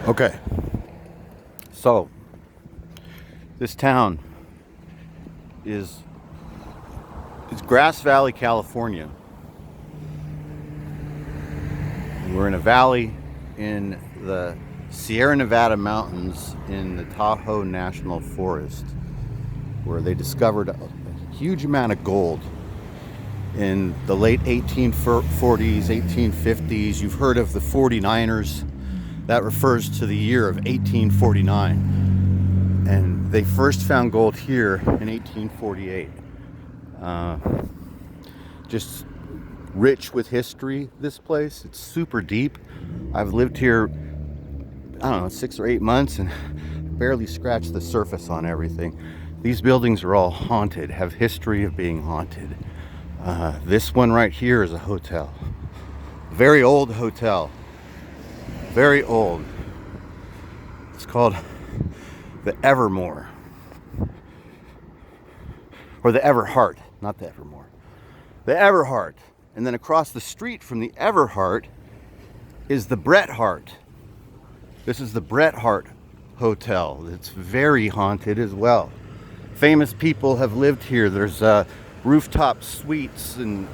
Okay, so this town is it's Grass Valley, California. And we're in a valley in the Sierra Nevada mountains in the Tahoe National Forest, where they discovered a huge amount of gold in the late 1840s, 1850s. You've heard of the 49ers. That refers to the year of 1849. And they first found gold here in 1848. Just rich with history, this place. It's super deep. I've lived here, I don't know, 6 or 8 months and barely scratched the surface on everything. These buildings are all haunted, have history of being haunted. This one right here is a hotel. Very old hotel. Very old. It's called the Evermore. Or the Everhart, not the Evermore. The Everhart. And then across the street from the Everhart is the Bret Hart. This is the Bret Hart Hotel. It's very haunted as well. Famous people have lived here. There's rooftop suites and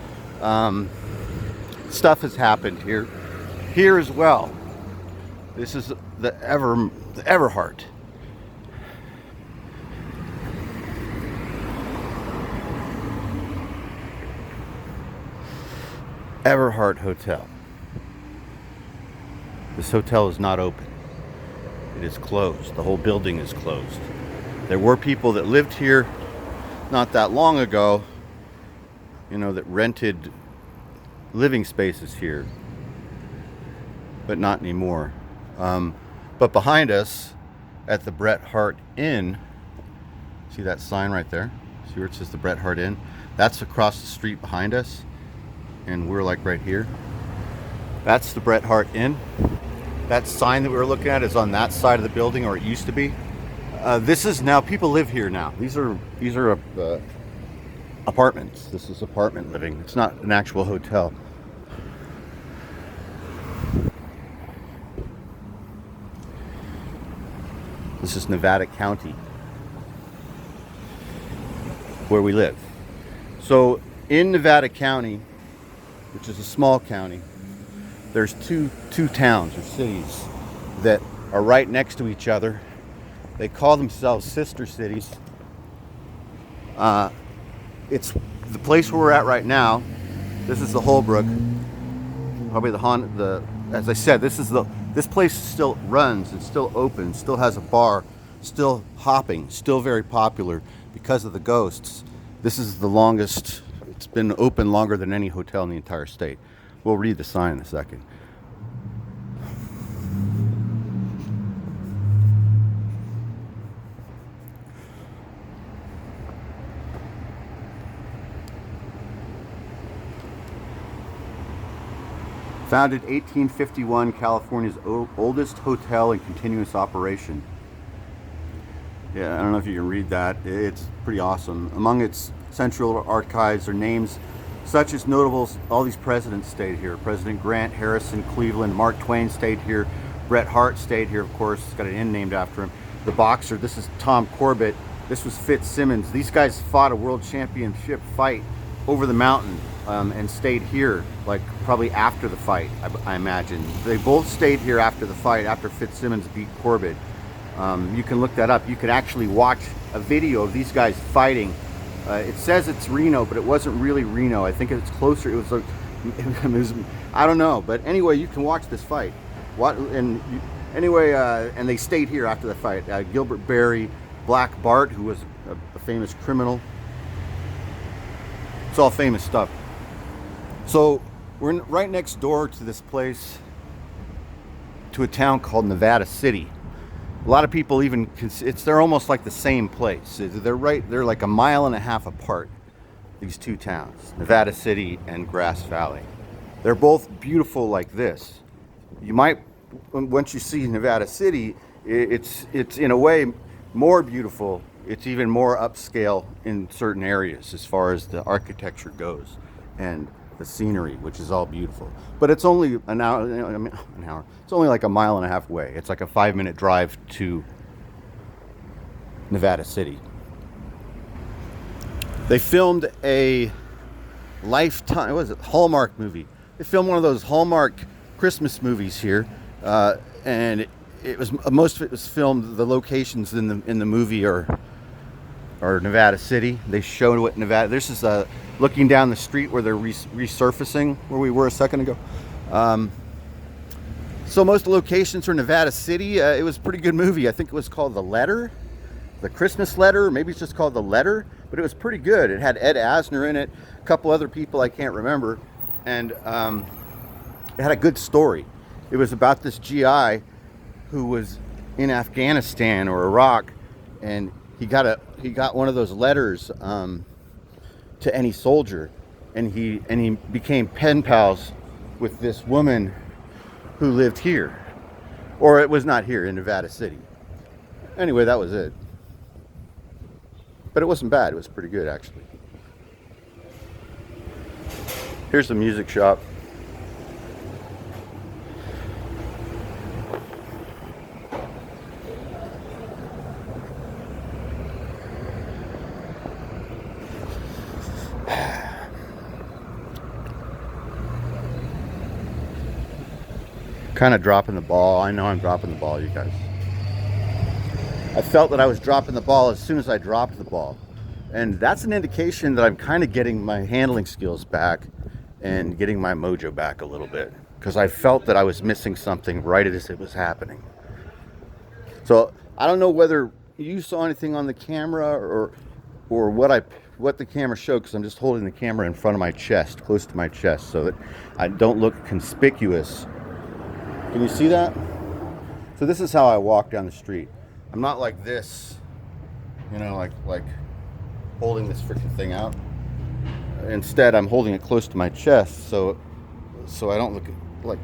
stuff has happened here. Here as well. This is the Everhart. Everhart Hotel. This hotel is not open. It is closed. The whole building is closed. There were people that lived here not that long ago, that rented living spaces here, but not anymore. But behind us at the Bret Hart Inn, see that sign right there? See where it says the Bret Hart Inn? That's across the street behind us, and we're like right here. That's the Bret Hart Inn. That sign that we were looking at is on that side of the building, or it used to be. This is now, people live here now. These are apartments. This is apartment living. It's not an actual hotel. This is Nevada County, where we live. So in Nevada County, which is a small county, there's two towns or cities that are right next to each other. They call themselves sister cities. It's the place where we're at right now. This is the Holbrook. Probably as I said, this place still runs, it's still open, still has a bar, still hopping, still very popular because of the ghosts. This is the longest, it's been open longer than any hotel in the entire state. We'll read the sign in a second. Founded 1851, California's oldest hotel in continuous operation. Yeah, I don't know if you can read that. It's pretty awesome. Among its central archives are names such as notables. All these presidents stayed here. President Grant, Harrison, Cleveland, Mark Twain stayed here. Bret Hart stayed here, of course. It's got an inn named after him. The boxer, this is Tom Corbett. This was Fitzsimmons. These guys fought a world championship fight over the mountain and stayed here, like probably after the fight, I imagine. They both stayed here after the fight, after Fitzsimmons beat Corbett. You can look that up. You could actually watch a video of these guys fighting. It says it's Reno, but it wasn't really Reno. I think it's closer. It was I don't know. But anyway, you can watch this fight. And they stayed here after the fight. Gilbert Berry, Black Bart, who was a famous criminal. It's all famous stuff. So we're right next door to this place, to a town called Nevada City. A lot of people they're almost like the same place. They're like a mile and a half apart, these two towns, Nevada City and Grass Valley. They're both beautiful like this. You might, once you see Nevada City, it's in a way more beautiful. It's even more upscale in certain areas as far as the architecture goes. And the scenery, which is all beautiful. But it's only an hour, an hour. It's only like a mile and a half away. It's like a 5-minute drive to Nevada City. They filmed a Lifetime, what was it, Hallmark movie. They filmed one of those Hallmark Christmas movies here, and it was most of it was filmed. The locations in the movie are Nevada City. They showed what Nevada. This is looking down the street where they're resurfacing where we were a second ago. So most of the locations are Nevada City. It was a pretty good movie. I think it was called The Letter, The Christmas Letter. Maybe it's just called The Letter, but it was pretty good. It had Ed Asner in it, a couple other people I can't remember, and it had a good story. It was about this GI who was in Afghanistan or Iraq, and he got one of those letters to any soldier, and he became pen pals with this woman who lived here, or it was not here, in Nevada City. Anyway, that was it. But it wasn't bad. It was pretty good, actually. Here's the music shop. Kind of dropping the ball. I know I'm dropping the ball, you guys. I felt that I was dropping the ball as soon as I dropped the ball. And that's an indication that I'm kind of getting my handling skills back and getting my mojo back a little bit. Because I felt that I was missing something right as it was happening. So I don't know whether you saw anything on the camera or what the camera showed, because I'm just holding the camera in front of my chest, close to my chest, so that I don't look conspicuous. Can you see that? So this is how I walk down the street. I'm not like this, you know, like holding this freaking thing out. Instead, I'm holding it close to my chest, so I don't look like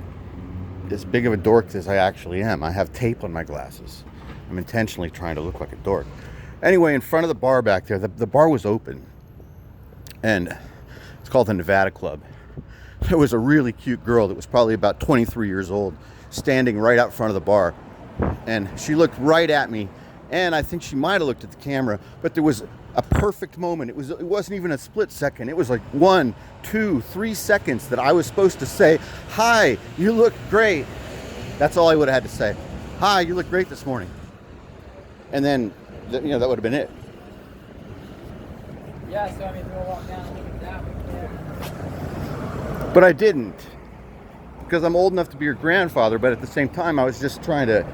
as big of a dork as I actually am. I have tape on my glasses. I'm intentionally trying to look like a dork. Anyway, in front of the bar back there, the bar was open, and it's called the Nevada Club. There was a really cute girl that was probably about 23 years old, standing right out front of the bar, and she looked right at me, and I think she might have looked at the camera, but there was a perfect moment. It wasn't even a split second. It was like 1, 2, 3 seconds that I was supposed to say, "Hi, you look great." That's all I would have had to say. "Hi, you look great this morning." And then, that would have been it. Yeah, so I mean, we'll walk down and look at that. But I didn't, because I'm old enough to be your grandfather, but at the same time, I was just trying to,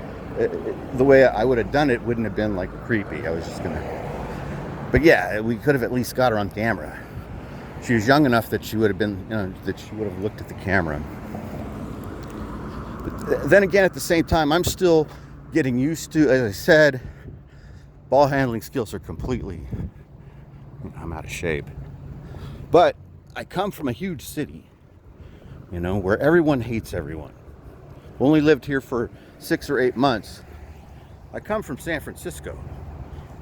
the way I would have done it wouldn't have been like creepy. I was just gonna, but yeah, we could have at least got her on camera. She was young enough that she would have been, that she would have looked at the camera. But then again, at the same time, I'm still getting used to, as I said, ball handling skills are completely, I'm out of shape. But I come from a huge city, where everyone hates everyone. We only lived here for 6 or 8 months. I come from San Francisco,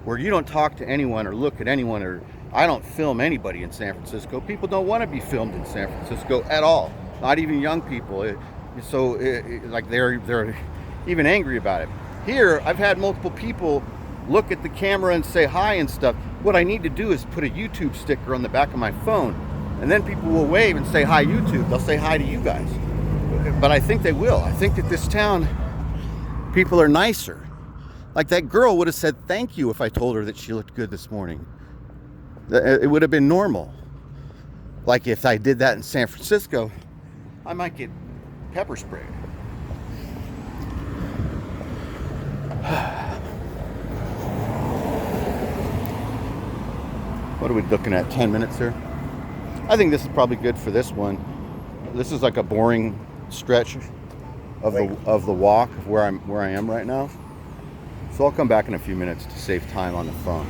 where you don't talk to anyone or look at anyone, or I don't film anybody in San Francisco. People don't want to be filmed in San Francisco at all, not even young people. Like they're even angry about it. Here, I've had multiple people look at the camera and say hi and stuff. What I need to do is put a YouTube sticker on the back of my phone, and then people will wave and say, "Hi, YouTube." They'll say hi to you guys. But I think they will. I think that this town, people are nicer. Like that girl would have said thank you if I told her that she looked good this morning. It would have been normal. Like if I did that in San Francisco, I might get pepper sprayed. What are we looking at? 10 minutes here? I think this is probably good for this one. This is like a boring stretch of the walk of where I am right now. So I'll come back in a few minutes to save time on the phone.